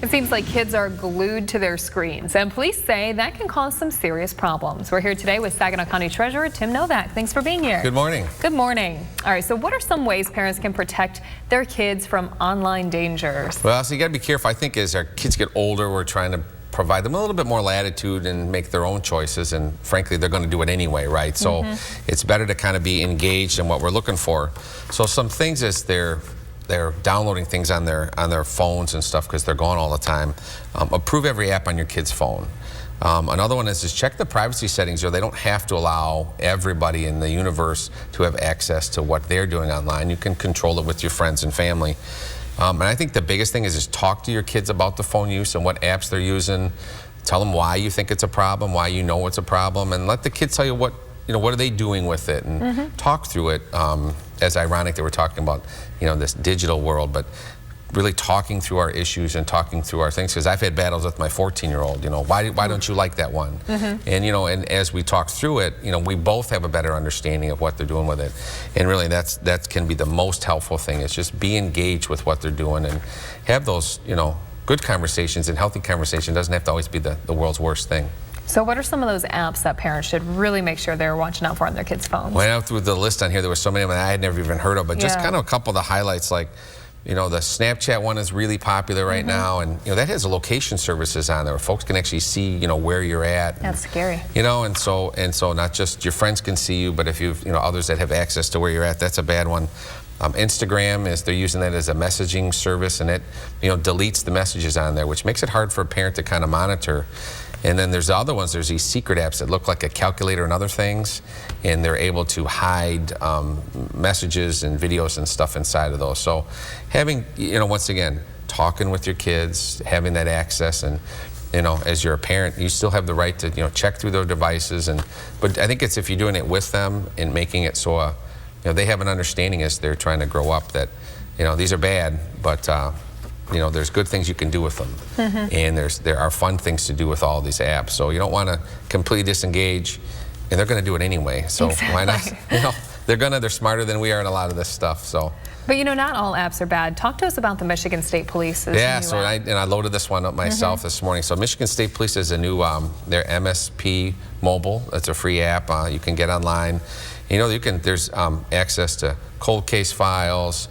It seems like kids are glued to their screens, and police say that can cause some serious problems. We're here today with Saginaw County Treasurer Tim Novak. Thanks for being here. Good morning. Good morning. All right, so what are some ways parents can protect their kids from online dangers? Well, so you got to be careful. I think as our kids get older, we're trying to provide them a little bit more latitude and make their own choices, and frankly they're going to do it anyway, right? So it's better to kind of be engaged in what we're looking for. So some things is they're downloading things on their phones and stuff because they're gone all the time. Approve every app on your kid's phone. Another one is just check the privacy settings, or they don't have to allow everybody in the universe to have access to what they're doing online. You can control it with your friends and family. And I think the biggest thing is just talk to your kids about the phone use and what apps they're using. Tell them why you think it's a problem, why you know it's a problem, and let the kids tell you what are they doing with it, and talk through it. As ironic that we're talking about, this digital world, but really talking through our issues and talking through our things. Because I've had battles with my 14-year-old. Why don't you like that one? And and as we talk through it, we both have a better understanding of what they're doing with it. And really, that can be the most helpful thing. Is just be engaged with what they're doing and have those good conversations. And healthy conversation doesn't have to always be the world's worst thing. So what are some of those apps that parents should really make sure they're watching out for on their kids' phones? Went out through the list on here. There were so many of them that I had never even heard of, but just kind of a couple of the highlights, like the Snapchat one is really popular right now, and that has location services on there where folks can actually see where you're at. That's scary. And so not just your friends can see you, but if you've others that have access to where you're at, that's a bad one. Instagram they're using that as a messaging service, and it deletes the messages on there, which makes it hard for a parent to kind of monitor. And then there's the other ones. There's these secret apps that look like a calculator and other things, and they're able to hide messages and videos and stuff inside of those. So having, once again, talking with your kids, having that access, and as you're a parent, you still have the right to check through their devices. But I think it's if you're doing it with them and making it so they have an understanding as they're trying to grow up that these are bad, but there's good things you can do with them, and there are fun things to do with all these apps. So you don't want to completely disengage, and they're going to do it anyway. So why not? They're smarter than we are in a lot of this stuff. So. But not all apps are bad. Talk to us about the Michigan State Police's Yeah, new so app. I loaded this one up myself this morning. So Michigan State Police has a new their MSP Mobile. It's a free app you can get online. There's access to cold case files.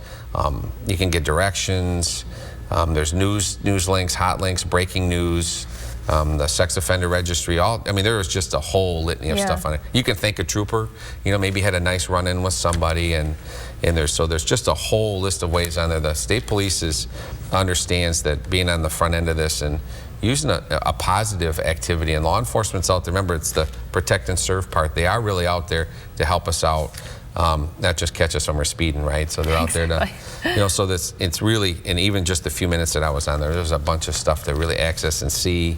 You can get directions. There's news links, hot links, breaking news, the sex offender registry. There is just a whole litany of stuff on it. You can thank a trooper, maybe had a nice run-in with somebody, and there's just a whole list of ways on there. The state police understands that being on the front end of this and using a positive activity, and law enforcement's out there. Remember, it's the protect and serve part. They are really out there to help us out. Not just catch us when we're speeding, right? So they're out there to, so it's really, and even just the few minutes that I was on there's a bunch of stuff to really access and see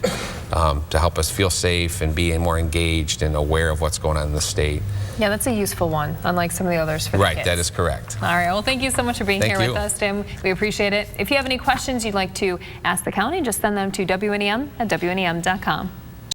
to help us feel safe and be more engaged and aware of what's going on in the state. Yeah, that's a useful one, unlike some of the others for the kids. Right, that is correct. All right, well, thank you so much for being here with us, Tim. We appreciate it. If you have any questions you'd like to ask the county, just send them to WNEM@WNEM.com.